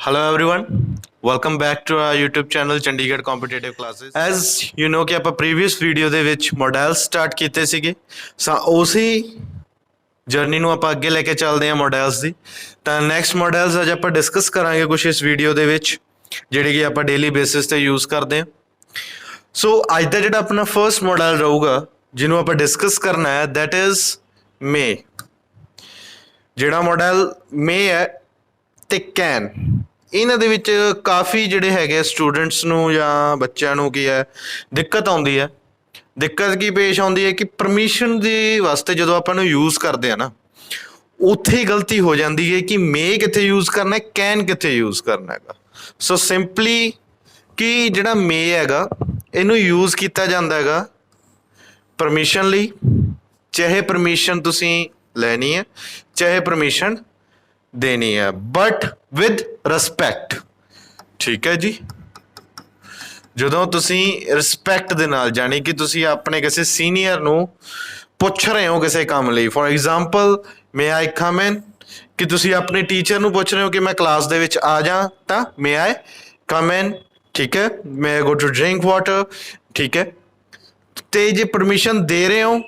Hello everyone, welcome back to our YouTube channel Chandigarh Competitive Classes. As you know कि ਆਪਾਂ previous video ਦੇ ਵਿੱਚ models start ਕੀਤੇ ਸੀਗੇ ਉਸੇ ਜਰਨੀ ਨੂੰ ਆਪਾਂ ਅੱਗੇ ਲੈ ਕੇ ਚੱਲਦੇ ਹਾਂ ਮੋਡਲਸ ਦੀ। ਤਾਂ ਨੈਕਸਟ ਮੋਡਲਸ ਅੱਜ ਆਪਾਂ ਡਿਸਕਸ ਕਰਾਂਗੇ ਕੁਝ ਇਸ ਵੀਡੀਓ ਦੇ ਵਿੱਚ ਜਿਹੜੇ ਕਿ ਆਪਾਂ ਡੇਲੀ ਬੇਸਿਸ ਤੇ ਯੂਜ਼ ਕਰਦੇ ਹਾਂ। ਸੋ ਅੱਜ ਦਾ ਜਿਹੜਾ ਆਪਣਾ ਫਰਸਟ ਮੋਡਲ ਰਹੂਗਾ ਜਿਹਨੂੰ ਆਪਾਂ ਡਿਸਕਸ ਕਰਨਾ ਹੈ ਦੈਟ ਇਜ਼ ਮੇ। ਜਿਹੜਾ ਮੋਡਲ ਮੇ ਹੈ ਤੇ ਕੈਨ, ਇਹਨਾਂ ਦੇ ਵਿੱਚ ਕਾਫੀ ਜਿਹੜੇ ਹੈਗੇ ਸਟੂਡੈਂਟਸ ਨੂੰ ਜਾਂ ਬੱਚਿਆਂ ਨੂੰ ਕੀ ਹੈ ਦਿੱਕਤ ਆਉਂਦੀ ਹੈ। ਦਿੱਕਤ ਕੀ ਪੇਸ਼ ਆਉਂਦੀ ਹੈ ਕਿ ਪਰਮਿਸ਼ਨ ਦੇ ਵਾਸਤੇ ਜਦੋਂ ਆਪਾਂ ਨੂੰ ਯੂਜ਼ ਕਰਦੇ ਆ ਨਾ ਉੱਥੇ ਹੀ ਗਲਤੀ ਹੋ ਜਾਂਦੀ ਹੈ ਕਿ ਮੇ ਕਿੱਥੇ ਯੂਜ਼ ਕਰਨਾ ਹੈ, ਕੈਨ ਕਿੱਥੇ ਯੂਜ਼ ਕਰਨਾ ਹੈਗਾ। ਸੋ ਸਿੰਪਲੀ ਕਿ ਜਿਹੜਾ ਮੇ ਹੈਗਾ ਇਹਨੂੰ ਯੂਜ਼ ਕੀਤਾ ਜਾਂਦਾ ਹੈਗਾ ਪਰਮਿਸ਼ਨ ਲਈ, ਚਾਹੇ ਪਰਮਿਸ਼ਨ ਤੁਸੀਂ ਲੈਣੀ ਹੈ ਚਾਹੇ ਪਰਮਿਸ਼ਨ ਦੇਣੀ ਹੈ, ਬਟ ਵਿਦ ਰਿਸਪੈਕਟ। ਠੀਕ ਹੈ ਜੀ, ਜਦੋਂ ਤੁਸੀਂ ਰਿਸਪੈਕਟ ਦੇ ਨਾਲ, ਜਾਣੀ ਕਿ ਤੁਸੀਂ ਆਪਣੇ ਕਿਸੇ ਸੀਨੀਅਰ ਨੂੰ ਪੁੱਛ ਰਹੇ ਹੋ ਕਿਸੇ ਕੰਮ ਲਈ, ਫੋਰ ਐਗਜ਼ਾਮਪਲ ਮੇ ਆਈ ਕਮ ਇਨ, ਕਿ ਤੁਸੀਂ ਆਪਣੇ ਟੀਚਰ ਨੂੰ ਪੁੱਛ ਰਹੇ ਹੋ ਕਿ ਮੈਂ ਕਲਾਸ ਦੇ ਵਿੱਚ ਆ ਜਾ, ਤਾਂ ਮੇ ਆਈ ਕਮ ਇਨ। ਠੀਕ ਹੈ, may I go to drink water. ਠੀਕ ਹੈ, ਤੇ ਜੇ ਪਰਮਿਸ਼ਨ ਦੇ ਰਹੇ ਹੋ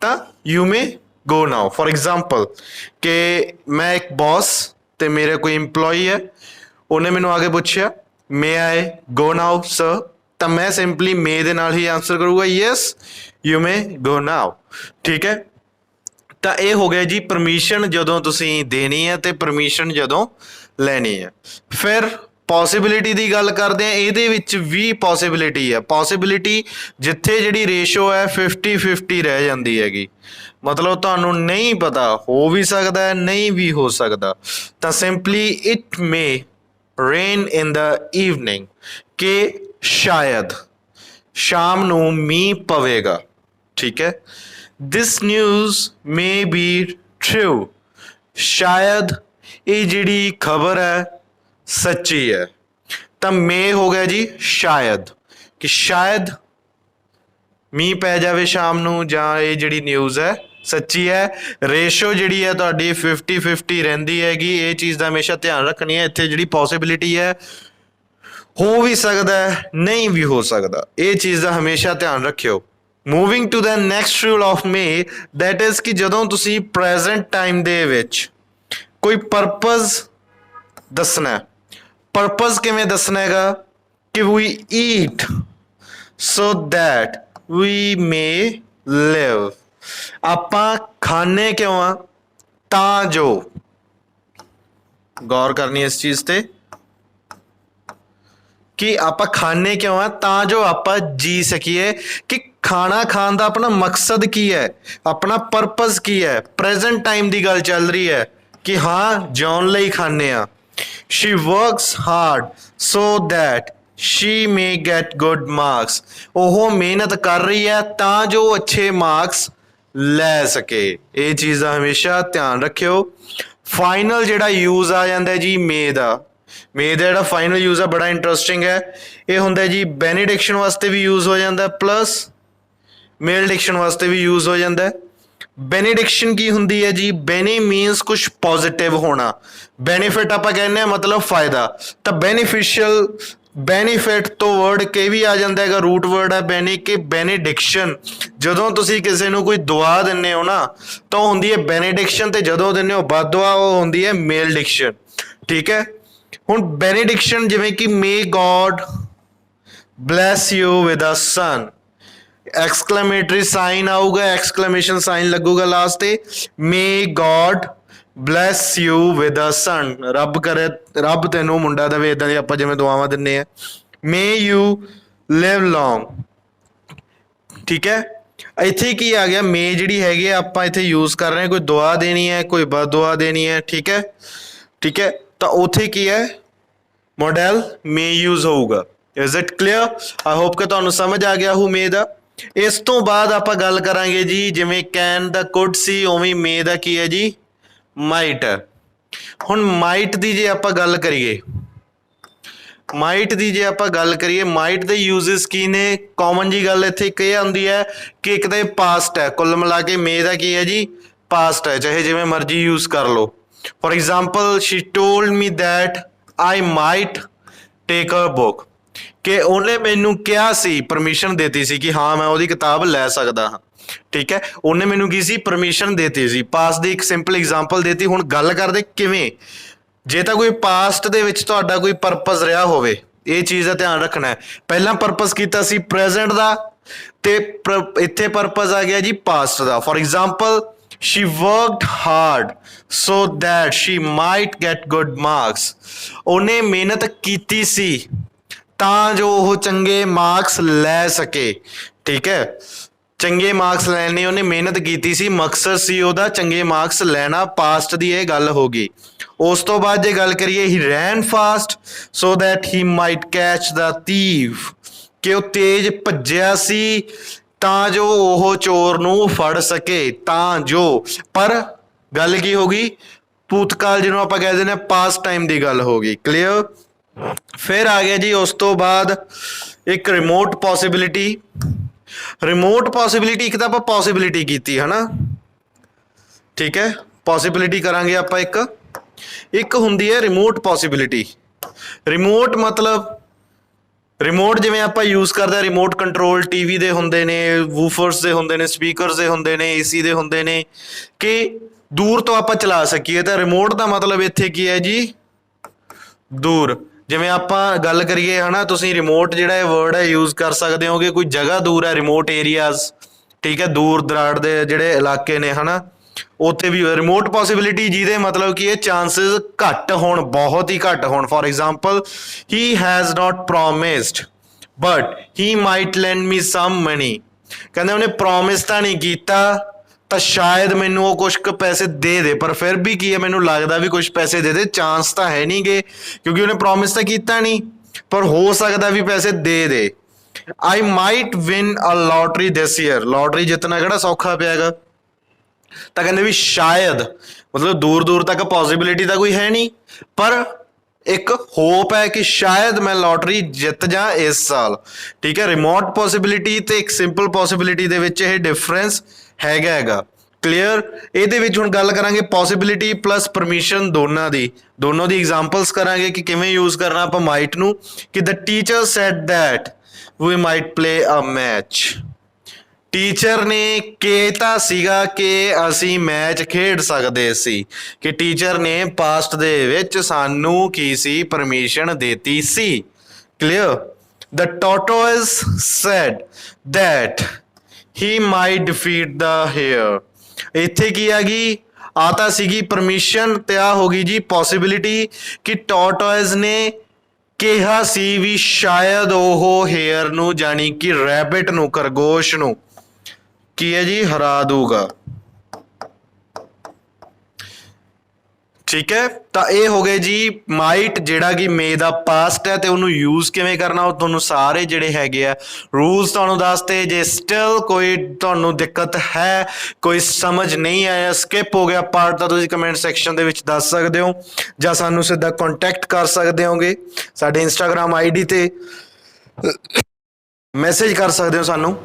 ਤਾਂ you may go now. For example ਕਿ ਮੈਂ ਇੱਕ ਬੌਸ ਤੇ ਮੇਰੇ ਕੋਈ ਇੰਪਲੋਈ ਹੈ, ਉਹਨੇ ਮੈਨੂੰ ਆ ਕੇ ਪੁੱਛਿਆ ਮੇ ਆਈ ਗੋ ਨਾਓ ਸਰ, ਤਾਂ ਮੈਂ ਸਿੰਪਲੀ ਮੇ ਦੇ ਨਾਲ ਹੀ ਆਨਸਰ ਕਰੂੰਗਾ ਯੈਸ ਯੂ ਮੇ ਗੋ ਨਾਓ। ਠੀਕ ਹੈ, ਤਾਂ ਇਹ ਹੋ ਗਿਆ ਜੀ ਪਰਮਿਸ਼ਨ ਜਦੋਂ ਤੁਸੀਂ ਦੇਣੀ ਹੈ ਤੇ ਪਰਮਿਸ਼ਨ ਜਦੋਂ ਲੈਣੀ ਹੈ। ਫਿਰ ਪੋਸੀਬਿਲਿਟੀ ਦੀ ਗੱਲ ਕਰਦੇ ਹਾਂ, ਇਹਦੇ ਵਿੱਚ ਵੀ ਪੋਸੀਬਿਲਿਟੀ ਹੈ। ਪੋਸੀਬਿਲਿਟੀ ਜਿੱਥੇ ਜਿਹੜੀ ਰੇਸ਼ੋ ਹੈ 50-50 ਰਹਿ ਜਾਂਦੀ ਹੈਗੀ, ਮਤਲਬ ਤੁਹਾਨੂੰ ਨਹੀਂ ਪਤਾ, ਹੋ ਵੀ ਸਕਦਾ ਹੈ ਨਹੀਂ ਵੀ ਹੋ ਸਕਦਾ। ਤਾਂ simply it may rain in the evening, ਕਿ ਸ਼ਾਇਦ ਸ਼ਾਮ ਨੂੰ ਮੀਂਹ ਪਵੇਗਾ। ਠੀਕ ਹੈ, this news may be true, ਸ਼ਾਇਦ ਇਹ ਜਿਹੜੀ ਖਬਰ ਹੈ ਸੱਚੀ ਹੈ। ਤਾਂ ਮੇ ਹੋ ਗਿਆ ਜੀ ਸ਼ਾਇਦ, ਕਿ ਸ਼ਾਇਦ ਮੀਂਹ ਪੈ ਜਾਵੇ ਸ਼ਾਮ ਨੂੰ, ਜਾਂ ਇਹ ਜਿਹੜੀ ਨਿਊਜ਼ ਹੈ ਸੱਚੀ ਹੈ। ਰੇਸ਼ੋ ਜਿਹੜੀ ਹੈ ਤੁਹਾਡੀ 50-50 ਰਹਿੰਦੀ ਹੈਗੀ, ਇਹ ਚੀਜ਼ ਦਾ ਹਮੇਸ਼ਾ ਧਿਆਨ ਰੱਖਣੀ ਹੈ। ਇੱਥੇ ਜਿਹੜੀ ਪੋਸੀਬਿਲਿਟੀ ਹੈ ਹੋ ਵੀ ਸਕਦਾ ਹੈ ਨਹੀਂ ਵੀ ਹੋ ਸਕਦਾ, ਇਹ ਚੀਜ਼ ਦਾ ਹਮੇਸ਼ਾ ਧਿਆਨ ਰੱਖਿਓ। Moving to the next rule of may, that is ਕਿ ਜਦੋਂ ਤੁਸੀਂ ਪ੍ਰੈਜ਼ੈਂਟ ਟਾਈਮ ਦੇ ਵਿੱਚ ਕੋਈ ਪਰਪਸ ਦੱਸਣਾ, ਪਰਪਸ ਕਿਵੇਂ ਦੱਸਣਾ ਹੈਗਾ ਕਿ ਵੀ ਈਟ ਸੋ ਦੈਟ ਵੀ ਮੇ ਲਿਵ। ਆਪਾਂ ਖਾਣੇ ਕਿਉਂ ਆ, ਤਾਂ ਜੋ, ਗੌਰ ਕਰਨੀ ਇਸ ਚੀਜ਼ ਤੇ ਕਿ ਆਪਾਂ ਖਾਣੇ ਕਿਉਂ ਆ, ਤਾਂ ਜੋ ਆਪਾਂ ਜੀ ਸਕੀਏ। ਕਿ ਖਾਣਾ ਖਾਣ ਦਾ ਆਪਣਾ ਮਕਸਦ ਕੀ ਹੈ, ਆਪਣਾ ਪਰਪਸ ਕੀ ਹੈ। ਪ੍ਰੈਜ਼ੈਂਟ ਟਾਈਮ ਦੀ ਗੱਲ ਚੱਲ ਰਹੀ ਹੈ ਕਿ ਹਾਂ ਜਿਉਣ ਲਈ ਖਾਣੇ ਆ। She works hard so that she may get good marks, ਉਹ ਮਿਹਨਤ ਕਰ ਰਹੀ ਹੈ ਤਾਂ ਜੋ ਅੱਛੇ ਮਾਰਕਸ ਲੈ ਸਕੇ। ਇਹ ਚੀਜ਼ ਦਾ ਹਮੇਸ਼ਾ ਧਿਆਨ ਰੱਖਿਓ। ਫਾਈਨਲ ਜਿਹੜਾ ਯੂਜ਼ ਆ ਜਾਂਦਾ ਜੀ ਮੇ ਦਾ, ਮੇ ਦਾ ਜਿਹੜਾ ਫਾਈਨਲ ਯੂਜ਼ ਆ ਬੜਾ ਇੰਟਰਸਟਿੰਗ ਹੈ। ਇਹ ਹੁੰਦਾ ਜੀ ਬੈਨੀਡਿਕਸ਼ਨ ਵਾਸਤੇ ਵੀ ਯੂਜ਼ ਹੋ ਜਾਂਦਾ, ਪਲੱਸ ਮੇਲਡਿਕਸ਼ਨ ਵਾਸਤੇ ਵੀ ਯੂਜ਼ ਹੋ ਜਾਂਦਾ। ਬੈਨੀਡਿਕਸ਼ਨ ਕੀ ਹੁੰਦੀ ਹੈ ਜੀ, ਬੈਨੀ ਮੀਨਸ ਕੁਛ ਪੋਜ਼ਿਟਿਵ ਹੋਣਾ, ਬੈਨੀਫਿਟ ਆਪਾਂ ਕਹਿੰਦੇ ਹਾਂ ਮਤਲਬ ਫਾਇਦਾ, ਤਾਂ ਬੈਨੀਫਿਸ਼ੀਅਲ, ਬੈਨੀਫਿਟ ਤੋਂ ਵਰਡ ਕੇ ਵੀ ਆ ਜਾਂਦਾ ਹੈਗਾ, ਰੂਟ ਵਰਡ ਹੈ ਬੈਨੀ, ਕਿ ਬੈਨੀਡਿਕਸ਼ਨ। ਜਦੋਂ ਤੁਸੀਂ ਕਿਸੇ ਨੂੰ ਕੋਈ ਦੁਆ ਦਿੰਦੇ ਹੋ ਨਾ ਤਾਂ ਉਹ ਹੁੰਦੀ ਹੈ ਬੈਨੀਡਿਕਸ਼ਨ, ਤੇ ਜਦੋਂ ਦਿੰਦੇ ਹੋ ਬਦ ਦੁਆ ਉਹ ਹੁੰਦੀ ਹੈ ਮੇਲਡਿਕਸ਼ਨ। ਠੀਕ ਹੈ, ਹੁਣ ਬੈਨੀਡਿਕਸ਼ਨ ਜਿਵੇਂ ਕਿ may God bless you with a son, exclamatory sign ਆਊਗਾ, ਐਕਸਕਲੇਮੇਸ਼ਨ ਸਾਈਨ ਲੱਗੂਗਾ ਲਾਸਟ ਤੇ, may God bless you with a son, ਰੱਬ ਕਰੇ ਰੱਬ ਤੈਨੂੰ ਮੁੰਡਾ ਦੇਵੇ, ਇਦਾਂ ਦੀ ਆਪਾਂ ਜਿਵੇਂ ਦੁਆਵਾਂ ਦਿੰਦੇ ਆ। ਮੇ ਯੂ ਲਿਵ ਲੌਂਗ। ਠੀਕ ਹੈ, ਇੱਥੇ ਕੀ ਆ ਗਿਆ, ਮੇ ਜਿਹੜੀ ਹੈਗੀ ਆਪਾਂ ਇੱਥੇ ਯੂਜ਼ ਕਰ ਰਹੇ ਹਾਂ, ਕੋਈ ਦੁਆ ਦੇਣੀ ਹੈ ਕੋਈ ਬਦ ਦੁਆ ਦੇਣੀ ਹੈ। ਠੀਕ ਹੈ, ਠੀਕ ਹੈ, ਤਾਂ ਉੱਥੇ ਕੀ ਹੈ ਮੋਡਲ ਮੇ ਯੂਜ਼ ਹੋਊਗਾ। Is it clear? I hope ਕਿ ਤੁਹਾਨੂੰ ਸਮਝ ਆ ਗਿਆ ਹੋ ਮੇ ਦਾ। ਇਸ ਤੋਂ ਬਾਅਦ ਆਪਾਂ ਗੱਲ ਕਰਾਂਗੇ ਜੀ, ਜਿਵੇਂ ਕੈਨ ਦਾ ਕੁਡ ਸੀ ਉਵੇਂ ਮੇ ਦਾ ਕੀ ਹੈ ਜੀ ਮਾਈਟ ਹੈ। ਹੁਣ ਮਾਈਟ ਦੀ ਜੇ ਆਪਾਂ ਗੱਲ ਕਰੀਏ, ਮਾਈਟ ਦੀ ਜੇ ਆਪਾਂ ਗੱਲ ਕਰੀਏ, ਮਾਈਟ ਦੇ ਯੂਜ਼ਸ ਕੀ ਨੇ? ਕਾਮਨ ਜੀ ਗੱਲ ਇੱਥੇ ਇੱਕ ਇਹ ਆਉਂਦੀ ਹੈ ਕਿ ਇੱਕ ਤਾਂ ਪਾਸਟ ਹੈ, ਕੁੱਲ ਮਿਲਾ ਕੇ ਮੇ ਦਾ ਕੀ ਹੈ ਜੀ ਪਾਸਟ ਹੈ, ਚਾਹੇ ਜਿਵੇਂ ਮਰਜ਼ੀ ਯੂਜ਼ ਕਰ ਲਓ। For example she told me that I might take a book ਕਿ ਉਹਨੇ ਮੈਨੂੰ ਕਿਹਾ ਸੀ ਪਰਮਿਸ਼ਨ ਦਿੱਤੀ ਸੀ ਕਿ ਹਾਂ ਮੈਂ ਉਹਦੀ ਕਿਤਾਬ ਲੈ ਸਕਦਾ ਹਾਂ ਠੀਕ ਹੈ ਉਹਨੇ ਮੈਨੂੰ ਕੀ ਸੀ ਪਰਮਿਸ਼ਨ ਦਿੱਤੀ ਸੀ ਪਾਸਟ ਦੀ ਇੱਕ ਸਿੰਪਲ ਐਗਜ਼ਾਮਪਲ ਦਿੱਤੀ ਹੁਣ ਗੱਲ ਕਰਦੇ ਕਿਵੇਂ ਜੇ ਤਾਂ ਕੋਈ ਪਾਸਟ ਦੇ ਵਿੱਚ ਤੁਹਾਡਾ ਕੋਈ ਪਰਪਸ ਰਿਹਾ ਹੋਵੇ ਇਹ ਚੀਜ਼ ਦਾ ਧਿਆਨ ਰੱਖਣਾ ਹੈ ਪਹਿਲਾਂ ਪਰਪਸ ਕੀਤਾ ਸੀ ਪ੍ਰੈਜ਼ੈਂਟ ਦਾ ਤੇ ਇੱਥੇ ਪਰਪਸ ਆ ਗਿਆ ਜੀ past the for example she worked hard so that she might get good marks ਉਹਨੇ ਮਿਹਨਤ ਕੀਤੀ ਸੀ ਤਾਂ ਜੋ ਉਹ ਚੰਗੇ ਮਾਰਕਸ ਲੈ ਸਕੇ ਠੀਕ ਹੈ ਚੰਗੇ ਮਾਰਕਸ ਲੈਣ ਲਈ ਉਹਨੇ ਮਿਹਨਤ ਕੀਤੀ ਸੀ ਮਕਸਦ ਸੀ ਉਹਦਾ ਚੰਗੇ ਮਾਰਕਸ ਲੈਣਾ ਪਾਸਟ ਦੀ ਇਹ ਗੱਲ ਹੋ ਗਈ ਉਸ ਤੋਂ ਬਾਅਦ ਜੇ ਗੱਲ ਕਰੀਏ he ran fast so that he might catch the thief ਕਿ ਉਹ ਤੇਜ਼ ਭੱਜਿਆ ਸੀ ਤਾਂ ਜੋ ਉਹ ਚੋਰ ਨੂੰ ਫੜ ਸਕੇ ਤਾਂ ਜੋ ਪਰ ਗੱਲ ਕੀ ਹੋ ਗਈ ਭੂਤਕਾਲ ਜਿਹਨੂੰ ਆਪਾਂ ਕਹਿ ਦਿੰਦੇ ਹਾਂ ਪਾਸਟ ਟਾਈਮ ਦੀ ਗੱਲ ਹੋ ਗਈ ਕਲੀਅਰ ਫਿਰ ਆ ਗਿਆ ਜੀ ਉਸ ਤੋਂ ਬਾਅਦ ਇੱਕ ਰਿਮੋਟ ਪੋਸੀਬਿਲਿਟੀ ਇੱਕ ਤਾਂ ਆਪਾਂ ਪੋਸੀਬਿਲਿਟੀ ਕੀਤੀ ਹੈ ਨਾ ਠੀਕ ਹੈ ਪੋਸੀਬਿਲਿਟੀ ਕਰਾਂਗੇ ਆਪਾਂ ਇੱਕ ਹੁੰਦੀ ਹੈ ਰਿਮੋਟ ਪੋਸੀਬਿਲਿਟੀ ਰਿਮੋਟ ਮਤਲਬ ਰਿਮੋਟ ਜਿਵੇਂ ਆਪਾਂ ਯੂਜ਼ ਕਰਦੇ ਹਾਂ ਰਿਮੋਟ ਕੰਟਰੋਲ ਟੀਵੀ ਦੇ ਹੁੰਦੇ ਨੇ ਵੂਫਰਸ ਦੇ ਹੁੰਦੇ ਨੇ ਸਪੀਕਰਸ ਦੇ ਹੁੰਦੇ ਨੇ ਏਸੀ ਦੇ ਹੁੰਦੇ ਨੇ ਕਿ ਦੂਰ ਤੋਂ ਆਪਾਂ ਚਲਾ ਸਕੀਏ ਤਾਂ ਰਿਮੋਟ ਦਾ ਮਤਲਬ ਇੱਥੇ ਕੀ ਹੈ ਜੀ ਦੂਰ ਜਿਵੇਂ ਆਪਾਂ ਗੱਲ ਕਰੀਏ ਹਨਾ ਤੁਸੀਂ ਰਿਮੋਟ ਜਿਹੜਾ ਇਹ ਵਰਡ ਹੈ ਯੂਜ਼ ਕਰ ਸਕਦੇ ਹੋਗੇ ਕੋਈ ਜਗ੍ਹਾ ਦੂਰ ਹੈ ਰਿਮੋਟ ਏਰੀਆਜ਼ ਠੀਕ ਹੈ ਦੂਰ ਦਰਾੜ ਦੇ ਜਿਹੜੇ ਇਲਾਕੇ ਨੇ ਹਨਾ ਉੱਥੇ ਵੀ ਰਿਮੋਟ ਪੋਸੀਬਿਲਿਟੀ ਜਿਹਦੇ ਮਤਲਬ ਕਿ ਇਹ ਚਾਂਸਸ ਘੱਟ ਹੋਣ ਬਹੁਤ ਹੀ ਘੱਟ ਹੋਣ for example he has not promised but he might lend me some money ਕਹਿੰਦੇ ਉਹਨੇ ਪ੍ਰੋਮਿਸ ਤਾਂ ਨਹੀਂ ਕੀਤਾ ਤਾਂ ਸ਼ਾਇਦ ਮੈਨੂੰ ਉਹ ਕੁਝ ਕੁ ਪੈਸੇ ਦੇ ਪਰ ਫਿਰ ਵੀ ਕੀ ਹੈ ਮੈਨੂੰ ਲੱਗਦਾ ਵੀ ਕੁਝ ਪੈਸੇ ਦੇ ਚਾਂਸ ਤਾਂ ਹੈ ਨਹੀਂ ਗੇ ਕਿਉਂਕਿ ਉਹਨੇ ਪ੍ਰੋਮਿਸ ਤਾਂ ਕੀਤਾ ਨਹੀਂ ਪਰ ਹੋ ਸਕਦਾ ਵੀ ਪੈਸੇ ਦੇ I might win a lottery this year lottery ਜਿੱਤਣਾ ਕਿਹੜਾ ਸੌਖਾ ਪਿਆਗਾ ਤਾਂ ਕਹਿੰਦੇ ਵੀ ਸ਼ਾਇਦ ਮਤਲਬ ਦੂਰ ਤੱਕ ਪੋਸੀਬਿਲਿਟੀ ਤਾਂ ਕੋਈ ਹੈ ਨਹੀਂ ਪਰ ਇੱਕ ਹੋਪ ਹੈ ਕਿ ਸ਼ਾਇਦ ਮੈਂ ਲੋਟਰੀ ਜਿੱਤ ਜਾ ਇਸ ਸਾਲ ਠੀਕ ਹੈ ਰਿਮੋਟ ਪੋਸੀਬਿਲਿਟੀ ਤੇ ਇੱਕ ਸਿੰਪਲ ਪੋਸੀਬਿਲਿਟੀ ਦੇ ਵਿੱਚ ਇਹ ਡਿਫਰੈਂਸ ਹੈਗਾ ਕਲੀਅਰ ਇਹਦੇ ਵਿੱਚ ਹੁਣ ਗੱਲ ਕਰਾਂਗੇ ਪੋਸੀਬਿਲਿਟੀ ਪਲੱਸ ਪਰਮਿਸ਼ਨ ਦੋਨੋਂ ਦੀ ਐਗਜ਼ਾਮਪਲਸ ਕਰਾਂਗੇ ਕਿ ਕਿਵੇਂ ਯੂਜ਼ ਕਰਨਾ ਆਪਾਂ ਮਾਈਟ ਨੂੰ ਕਿ the teacher said that we might play a match teacher ਨੇ ਕਿਹਾ ਸੀਗਾ ਕਿ ਅਸੀਂ ਮੈਚ ਖੇਡ ਸਕਦੇ ਸੀ ਕਿ ਟੀਚਰ ਨੇ ਪਾਸਟ ਦੇ ਵਿੱਚ ਸਾਨੂੰ ਕੀ ਸੀ ਪਰਮਿਸ਼ਨ ਦਿੱਤੀ ਸੀ clear the tortoise said that he might defeat the hare ਇੱਥੇ ਕੀ ਆ ਗਈ ਆ ਤਾਂ ਸੀਗੀ ਪਰਮਿਸ਼ਨ ਤੇ ਆ ਹੋ ਗਈ ਜੀ ਪੋਸੀਬਿਲਿਟੀ ਕਿ ਟੋਰਟੋਇਜ਼ ਨੇ ਕਿਹਾ ਸੀ ਵੀ ਸ਼ਾਇਦ ਉਹ ਹੇਅਰ ਨੂੰ ਜਾਣੀ ਕਿ ਰੈਬਿਟ ਨੂੰ ਖਰਗੋਸ਼ ਨੂੰ ਕੀ ਹੈ ਜੀ ਹਰਾ ਦੂਗਾ ਠੀਕ ਹੈ ਤਾਂ ਇਹ ਹੋ ਗਏ ਜੀ ਮਾਈਟ ਜਿਹੜਾ ਕਿ ਮੇ ਦਾ ਪਾਸਟ ਹੈ ਤੇ ਉਹਨੂੰ ਯੂਜ਼ ਕਿਵੇਂ ਕਰਨਾ ਉਹ ਤੁਹਾਨੂੰ ਸਾਰੇ ਜਿਹੜੇ ਹੈਗੇ ਆ ਰੂਲਸ ਤੁਹਾਨੂੰ ਦੱਸਤੇ ਜੇ ਸਟਿਲ ਕੋਈ ਤੁਹਾਨੂੰ ਦਿੱਕਤ ਹੈ ਕੋਈ ਸਮਝ ਨਹੀਂ ਆਇਆ ਸਕਿਪ ਹੋ ਗਿਆ ਪਾਰਟ ਤਾਂ ਤੁਸੀਂ ਕਮੈਂਟ ਸੈਕਸ਼ਨ ਦੇ ਵਿੱਚ ਦੱਸ ਸਕਦੇ ਹੋ ਜਾਂ ਸਾਨੂੰ ਸਿੱਧਾ ਕੰਟੈਕਟ ਕਰ ਸਕਦੇ ਹੋਗੇ ਸਾਡੇ ਇੰਸਟਾਗ੍ਰਾਮ ਆਈਡੀ ਤੇ ਮੈਸੇਜ ਕਰ ਸਕਦੇ ਹੋ ਸਾਨੂੰ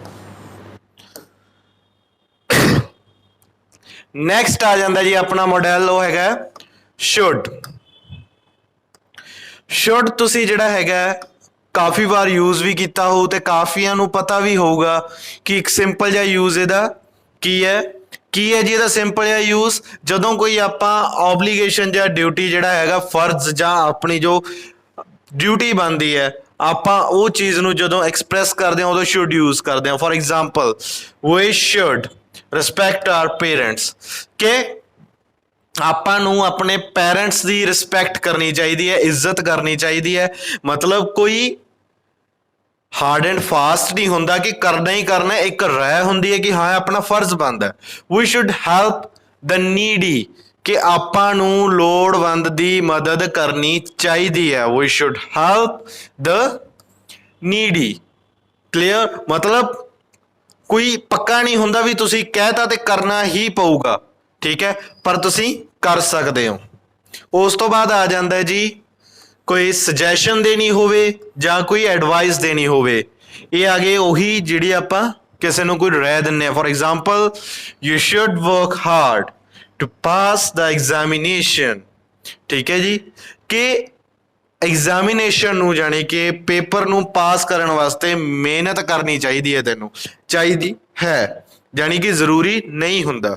ਨੈਕਸਟ ਆ ਜਾਂਦਾ ਜੀ ਆਪਣਾ ਮਾਡਲ ਉਹ ਹੈਗਾ should ਤੁਸੀਂ ਜਿਹੜਾ ਹੈਗਾ ਕਾਫੀ ਵਾਰ ਯੂਜ਼ ਵੀ ਕੀਤਾ ਹੋਊ ਤੇ ਕਾਫੀਆਂ ਨੂੰ ਪਤਾ ਵੀ ਹੋਊਗਾ ਕਿ ਇੱਕ ਸਿੰਪਲ ਜਿਹਾ ਯੂਜ਼ ਇਹਦਾ ਕੀ ਹੈ ਜੀ ਇਹਦਾ ਸਿੰਪਲ ਜਿਹਾ ਯੂਜ਼ ਜਦੋਂ ਕੋਈ ਆਪਾਂ ਆਬਲੀਗੇਸ਼ਨ ਜਾਂ ਡਿਊਟੀ ਜਿਹੜਾ ਹੈਗਾ ਫਰਜ਼ ਜਾਂ ਆਪਣੀ ਜੋ ਡਿਊਟੀ ਬਣਦੀ ਹੈ ਆਪਾਂ ਉਹ ਚੀਜ਼ ਨੂੰ ਜਦੋਂ ਐਕਸਪ੍ਰੈਸ ਕਰਦੇ ਹਾਂ ਉਦੋਂ should ਯੂਜ਼ ਕਰਦੇ ਹਾਂ for example we should respect our parents ਕਿ ਆਪਾਂ ਨੂੰ ਆਪਣੇ ਪੈਰੈਂਟਸ ਦੀ ਰਿਸਪੈਕਟ ਕਰਨੀ ਚਾਹੀਦੀ ਹੈ ਇੱਜ਼ਤ ਕਰਨੀ ਚਾਹੀਦੀ ਹੈ ਮਤਲਬ ਕੋਈ ਹਾਰਡ ਐਂਡ ਫਾਸਟ ਨਹੀਂ ਹੁੰਦਾ ਕਿ ਕਰਨਾ ਹੀ ਕਰਨਾ ਇੱਕ ਰਾਏ ਹੁੰਦੀ ਹੈ ਕਿ ਹਾਂ ਆਪਣਾ ਫਰਜ਼ ਬਣਦਾ ਵੀ ਸ਼ੁੱਡ ਹੈਲਪ ਦ ਨੀਡੀ ਕਿ ਆਪਾਂ ਨੂੰ ਲੋੜਵੰਦ ਦੀ ਮਦਦ ਕਰਨੀ ਚਾਹੀਦੀ ਹੈ we should help the needy clear ਮਤਲਬ ਕੋਈ ਪੱਕਾ ਨਹੀਂ ਹੁੰਦਾ ਵੀ ਤੁਸੀਂ ਕਹਿਤਾ ਤੇ ਕਰਨਾ ਹੀ ਪਊਗਾ ਠੀਕ ਹੈ ਪਰ ਤੁਸੀਂ ਕਰ ਸਕਦੇ ਹੋ ਉਸ ਤੋਂ ਬਾਅਦ ਆ ਜਾਂਦਾ ਜੀ ਕੋਈ ਸੁਜੈਸ਼ਨ ਦੇਣੀ ਹੋਵੇ ਜਾਂ ਕੋਈ ਐਡਵਾਈਸ ਦੇਣੀ ਹੋਵੇ ਇਹ ਆ ਗਏ ਉਹੀ ਜਿਹੜੀ ਆਪਾਂ ਕਿਸੇ ਨੂੰ ਕੋਈ ਰਾਏ ਦਿੰਨੇ ਆ for example you should work hard two pass the examination ਠੀਕ ਹੈ ਜੀ ਕਿ ਐਗਜ਼ਾਮੀਨੇਸ਼ਨ ਨੂੰ ਜਾਣੀ ਕਿ ਪੇਪਰ ਨੂੰ ਪਾਸ ਕਰਨ ਵਾਸਤੇ ਮਿਹਨਤ ਕਰਨੀ ਚਾਹੀਦੀ ਹੈ, ਤੈਨੂੰ ਚਾਹੀਦੀ ਹੈ, ਜਾਣੀ ਕਿ ਜ਼ਰੂਰੀ ਨਹੀਂ ਹੁੰਦਾ।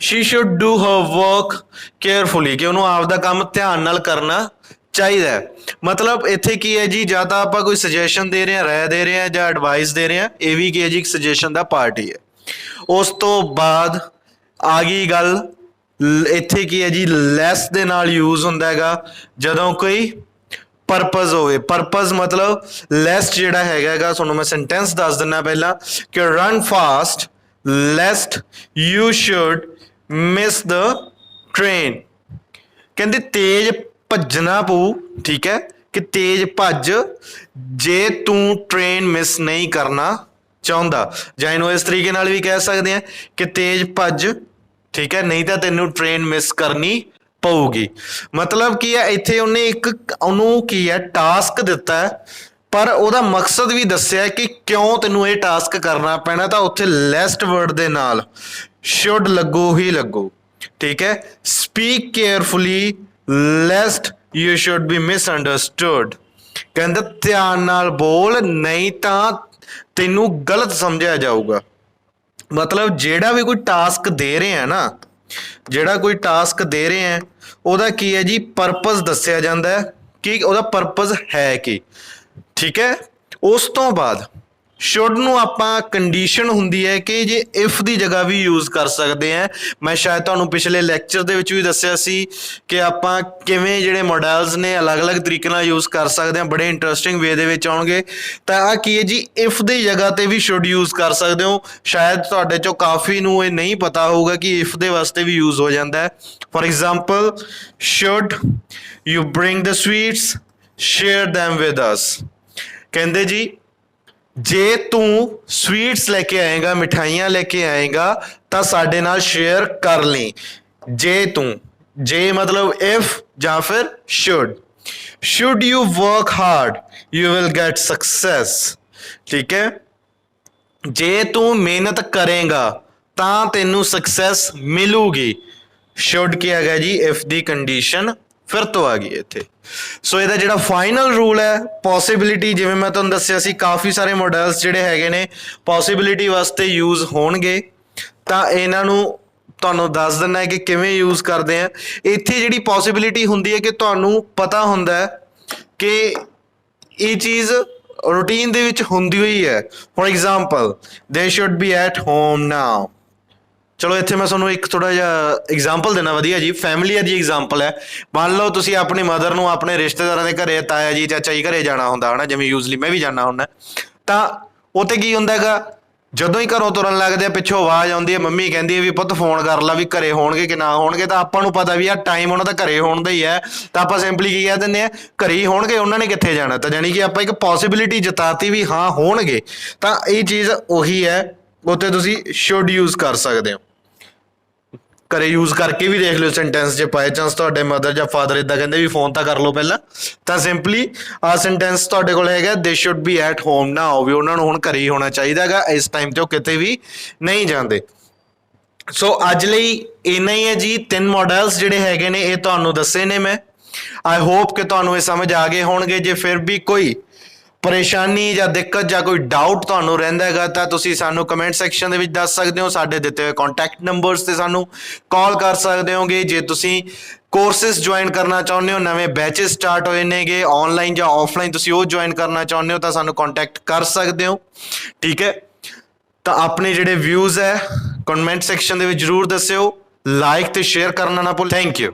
she should do her work carefully, ਕਿ ਉਹਨੂੰ ਆਪਦਾ ਕੰਮ ਧਿਆਨ ਨਾਲ ਕਰਨਾ ਚਾਹੀਦਾ ਹੈ। ਮਤਲਬ ਇੱਥੇ ਕੀ ਹੈ ਜੀ, ਜਾਂ ਤਾਂ ਆਪਾਂ ਕੋਈ ਸੁਜੈਸ਼ਨ ਦੇ ਰਹੇ ਹਾਂ, ਰਾਏ ਦੇ ਰਹੇ ਹਾਂ ਜਾਂ ਐਡਵਾਈਸ ਦੇ ਰਹੇ ਹਾਂ, ਇਹ ਵੀ ਕੀ ਹੈ ਜੀ ਇੱਕ ਸੁਜੈਸ਼ਨ ਦਾ ਪਾਰਟ ਹੀ ਹੈ। ਉਸ ਤੋਂ ਬਾਅਦ ਆ ਗਈ ਗੱਲ, ਇੱਥੇ ਕੀ ਹੈ ਜੀ ਲੈਸ ਦੇ ਨਾਲ ਯੂਜ਼ ਹੁੰਦਾ ਹੈਗਾ ਜਦੋਂ ਕੋਈ ਪਰਪਸ ਹੋਵੇ। ਪਰਪਸ ਮਤਲਬ ਲੈਸ ਜਿਹੜਾ ਹੈਗਾ ਤੁਹਾਨੂੰ ਮੈਂ ਸੈਂਟੈਂਸ ਦੱਸ ਦਿੰਦਾ ਪਹਿਲਾਂ ਕਿ run fast lest you should miss the train, ਕਹਿੰਦੇ ਤੇਜ਼ ਭੱਜਣਾ ਪਊ, ਠੀਕ ਹੈ, ਕਿ ਤੇਜ਼ ਭੱਜ ਜੇ ਤੂੰ ਟ੍ਰੇਨ ਮਿਸ ਨਹੀਂ ਕਰਨਾ ਚਾਹੁੰਦਾ, ਜਾਂ ਇਹਨੂੰ ਇਸ ਤਰੀਕੇ ਨਾਲ ਵੀ ਕਹਿ ਸਕਦੇ ਹਾਂ ਕਿ ਤੇਜ਼ ਭੱਜ, ਠੀਕ ਹੈ, ਨਹੀਂ ਤਾਂ ਤੈਨੂੰ ਟ੍ਰੇਨ ਮਿਸ ਕਰਨੀ ਪਊਗੀ। ਮਤਲਬ ਕੀ ਹੈ, ਇੱਥੇ ਉਹਨੇ ਇੱਕ ਉਹਨੂੰ ਕੀ ਹੈ ਟਾਸਕ ਦਿੱਤਾ ਹੈ, ਪਰ ਉਹਦਾ ਮਕਸਦ ਵੀ ਦੱਸਿਆ ਕਿ ਕਿਉਂ ਤੈਨੂੰ ਇਹ ਟਾਸਕ ਕਰਨਾ ਪੈਣਾ, ਤਾਂ ਉੱਥੇ ਲੈਸਟ ਵਰਡ ਦੇ ਨਾਲ ਸ਼ੁੱਡ ਲੱਗੋ ਹੀ ਲੱਗੋ, ਠੀਕ ਹੈ। Speak carefully lest you should be misunderstood, ਕਹਿੰਦਾ ਧਿਆਨ ਨਾਲ ਬੋਲ ਨਹੀਂ ਤਾਂ ਤੈਨੂੰ ਗਲਤ ਸਮਝਿਆ ਜਾਊਗਾ। ਮਤਲਬ ਜਿਹੜਾ ਵੀ ਕੋਈ ਟਾਸਕ ਦੇ ਰਹੇ ਆ ਨਾ, ਜਿਹੜਾ ਕੋਈ ਟਾਸਕ ਦੇ ਰਹੇ ਆ ਉਹਦਾ ਕੀ ਹੈ ਜੀ ਪਰਪਸ ਦੱਸਿਆ ਜਾਂਦਾ ਹੈ ਕਿ ਉਹਦਾ ਪਰਪਸ ਹੈ ਕੀ, ਠੀਕ ਹੈ। ਉਸ ਤੋਂ ਬਾਅਦ ਸ਼ੁੱਡ ਨੂੰ ਆਪਾਂ ਕੰਡੀਸ਼ਨ ਹੁੰਦੀ ਹੈ ਕਿ ਜੇ ਇਫ ਦੀ ਜਗ੍ਹਾ ਵੀ ਯੂਜ਼ ਕਰ ਸਕਦੇ ਹਾਂ। ਮੈਂ ਸ਼ਾਇਦ ਤੁਹਾਨੂੰ ਪਿਛਲੇ ਲੈਕਚਰ ਦੇ ਵਿੱਚ ਵੀ ਦੱਸਿਆ ਸੀ ਕਿ ਆਪਾਂ ਕਿਵੇਂ ਜਿਹੜੇ ਮੋਡਲਸ ਨੇ ਅਲੱਗ-ਅਲੱਗ ਤਰੀਕੇ ਨਾਲ ਯੂਜ਼ ਕਰ ਸਕਦੇ ਹਾਂ, ਬੜੇ ਇੰਟਰਸਟਿੰਗ ਵੇ ਦੇ ਵਿੱਚ ਆਉਣਗੇ। ਤਾਂ ਆਹ ਕੀ ਹੈ ਜੀ ਇਫ ਦੀ ਜਗ੍ਹਾ ਤੇ ਵੀ ਸ਼ੁੱਡ ਯੂਜ਼ ਕਰ ਸਕਦੇ ਹੋ। ਸ਼ਾਇਦ ਤੁਹਾਡੇ ਚੋਂ ਕਾਫੀ ਨੂੰ ਇਹ ਨਹੀਂ ਪਤਾ ਹੋਊਗਾ ਕਿ ਇਫ ਦੇ ਵਾਸਤੇ ਵੀ ਯੂਜ਼ ਹੋ ਜਾਂਦਾ ਹੈ। For example should you bring the sweets, share them with us, ਕਹਿੰਦੇ ਜੀ ਜੇ ਤੂੰ ਸਵੀਟਸ ਲੈ ਕੇ ਆਏਗਾ, ਮਿਠਾਈਆਂ ਲੈ ਕੇ ਆਏਗਾ ਤਾਂ ਸਾਡੇ ਨਾਲ ਸ਼ੇਅਰ ਕਰ ਲਈ। ਜੇ ਤੂੰ, ਜੇ ਮਤਲਬ ਇਫ ਜਾਂ ਫਿਰ should you work hard you will get success, ਠੀਕ ਹੈ। ਜੇ ਤੂੰ ਮਿਹਨਤ ਕਰੇਗਾ ਤਾਂ ਤੈਨੂੰ ਸਕਸੈਸ ਮਿਲੂਗੀ। should ਕੀ ਹੈਗਾ ਜੀ ਇਫ ਦੀ ਕੰਡੀਸ਼ਨ ਫਿਰ ਤੋਂ ਆ ਗਈ ਇੱਥੇ। ਸੋ ਇਹਦਾ ਜਿਹੜਾ ਫਾਈਨਲ ਰੂਲ ਹੈ ਪੋਸੀਬਿਲਿਟੀ, ਜਿਵੇਂ ਮੈਂ ਤੁਹਾਨੂੰ ਦੱਸਿਆ ਸੀ ਕਾਫੀ ਸਾਰੇ ਮੋਡਲਸ ਜਿਹੜੇ ਹੈਗੇ ਨੇ ਪੋਸੀਬਿਲਿਟੀ ਵਾਸਤੇ ਯੂਜ਼ ਹੋਣਗੇ, ਤਾਂ ਇਹਨਾਂ ਨੂੰ ਤੁਹਾਨੂੰ ਦੱਸ ਦਿੰਦਾ ਹੈ ਕਿ ਕਿਵੇਂ ਯੂਜ਼ ਕਰਦੇ ਆ। ਇੱਥੇ ਜਿਹੜੀ ਪੋਸੀਬਿਲਿਟੀ ਹੁੰਦੀ ਹੈ ਕਿ ਤੁਹਾਨੂੰ ਪਤਾ ਹੁੰਦਾ ਹੈ ਕਿ ਇਹ ਚੀਜ਼ ਰੂਟੀਨ ਦੇ ਵਿੱਚ ਹੁੰਦੀ ਹੋਈ ਹੈ। For example they should be at home now, ਚਲੋ ਇੱਥੇ ਮੈਂ ਤੁਹਾਨੂੰ ਇੱਕ ਥੋੜਾ ਜਿਹਾ ਐਗਜ਼ਾਮਪਲ ਦੇਣਾ ਵਧੀਆ ਜੀ, ਫੈਮਿਲੀ ਦੀ ਐਗਜ਼ਾਮਪਲ ਹੈ। ਮੰਨ ਲਓ ਤੁਸੀਂ ਆਪਣੀ ਮਦਰ ਨੂੰ ਆਪਣੇ ਰਿਸ਼ਤੇਦਾਰਾਂ ਦੇ ਘਰੇ, ਤਾਇਆ ਜੀ ਚਾਚਾ ਜੀ ਘਰੇ ਜਾਣਾ ਹੁੰਦਾ ਹੈ ਨਾ, ਜਿਵੇਂ ਯੂਜ਼ਲੀ ਮੈਂ ਵੀ ਜਾਣਾ ਹੁੰਦਾ, ਤਾਂ ਉੱਥੇ ਕੀ ਹੁੰਦਾ ਹੈਗਾ ਜਦੋਂ ਹੀ ਘਰੋਂ ਤੁਰਨ ਲੱਗਦੇ ਆ ਪਿੱਛੋਂ ਆਵਾਜ਼ ਆਉਂਦੀ ਹੈ, ਮੰਮੀ ਕਹਿੰਦੀ ਹੈ ਵੀ ਪੁੱਤ ਫੋਨ ਕਰ ਲਾ ਵੀ ਘਰੇ ਹੋਣਗੇ ਕਿ ਨਾ ਹੋਣਗੇ। ਤਾਂ ਆਪਾਂ ਨੂੰ ਪਤਾ ਵੀ ਆ ਟਾਈਮ ਉਹਨਾਂ ਦਾ ਘਰੇ ਹੋਣ ਦਾ ਹੀ ਹੈ, ਤਾਂ ਆਪਾਂ ਸਿੰਪਲੀ ਕੀ ਕਹਿ ਦਿੰਦੇ ਆ ਘਰੇ ਹੀ ਹੋਣਗੇ, ਉਹਨਾਂ ਨੇ ਕਿੱਥੇ ਜਾਣਾ। ਤਾਂ ਜਾਣੀ ਕਿ ਆਪਾਂ ਇੱਕ ਪੋਸੀਬਿਲਿਟੀ ਜਤਾਤੀ ਵੀ ਹਾਂ ਹੋਣਗੇ। ਤਾਂ ਇਹ ਚੀਜ਼ ਉਹੀ ਹੈ, ਉੱਥੇ ਤੁਸੀਂ ਸ਼ੁੱਡ ਯੂਜ਼ ਕਰ ਸਕਦੇ ਹੋ। ਘਰੇ ਯੂਜ਼ ਕਰਕੇ ਵੀ ਦੇਖ ਲਿਓ ਸੈਂਟੈਂਸ, ਜੇ ਬਾਈ ਚਾਂਸ ਤੁਹਾਡੇ ਮਦਰ ਜਾਂ ਫਾਦਰ ਇਦਾਂ ਕਹਿੰਦੇ ਵੀ ਫੋਨ ਤਾਂ ਕਰ ਲਓ ਪਹਿਲਾਂ, ਤਾਂ ਸਿੰਪਲੀ ਆਹ ਸੈਂਟੈਂਸ ਤੁਹਾਡੇ ਕੋਲ ਹੈਗਾ they should be at home now, ਵੀ ਉਹਨਾਂ ਨੂੰ ਹੁਣ ਘਰੇ ਹੀ ਹੋਣਾ ਚਾਹੀਦਾ ਹੈਗਾ, ਇਸ ਟਾਈਮ ਤੇ ਉਹ ਕਿਤੇ ਵੀ ਨਹੀਂ ਜਾਂਦੇ। ਸੋ ਅੱਜ ਲਈ ਇੰਨਾ ਹੀ ਹੈ ਜੀ। 3 ਮੋਡਲਸ ਜਿਹੜੇ ਹੈਗੇ ਨੇ ਇਹ ਤੁਹਾਨੂੰ ਦੱਸੇ ਨੇ ਮੈਂ। ਆਈ ਹੋਪ ਕਿ ਤੁਹਾਨੂੰ ਇਹ ਸਮਝ ਆ ਗਏ ਹੋਣਗੇ। ਜੇ ਫਿਰ ਵੀ ਕੋਈ ਪਰੇਸ਼ਾਨੀ ਜਾਂ ਦਿੱਕਤ ਜਾਂ ਕੋਈ ਡਾਊਟ ਤੁਹਾਨੂੰ ਰਹਿੰਦਾ ਹੈਗਾ ਤਾਂ ਤੁਸੀਂ ਸਾਨੂੰ ਕਮੈਂਟ ਸੈਕਸ਼ਨ ਦੇ ਵਿੱਚ ਦੱਸ ਸਕਦੇ ਹੋ। ਸਾਡੇ ਦਿੱਤੇ ਹੋਏ ਕੰਟੈਕਟ ਨੰਬਰਸ ਤੇ ਸਾਨੂੰ ਕਾਲ ਕਰ ਸਕਦੇ ਹੋਗੇ। ਜੇ ਤੁਸੀਂ ਕੋਰਸਿਸ ਜੁਆਇਨ ਕਰਨਾ ਚਾਹੁੰਦੇ ਹੋ, ਨਵੇਂ ਬੈਚਸ ਸਟਾਰਟ ਹੋਏ ਨੇਗੇ ਆਨਲਾਈਨ ਜਾਂ ਆਫਲਾਈਨ, ਤੁਸੀਂ ਉਹ ਜੁਆਇਨ ਕਰਨਾ ਚਾਹੁੰਦੇ ਹੋ ਤਾਂ ਸਾਨੂੰ ਕੰਟੈਕਟ ਕਰ ਸਕਦੇ ਹੋ, ਠੀਕ ਹੈ। ਤਾਂ ਆਪਣੇ ਜਿਹੜੇ ਵਿਊਜ਼ ਹੈ ਕਮੈਂਟ ਸੈਕਸ਼ਨ ਦੇ ਵਿੱਚ ਜ਼ਰੂਰ ਦੱਸਿਓ, ਲਾਈਕ ਤੇ ਸ਼ੇਅਰ ਕਰਨਾ ਨਾ ਭੁੱਲੋ। Thank you.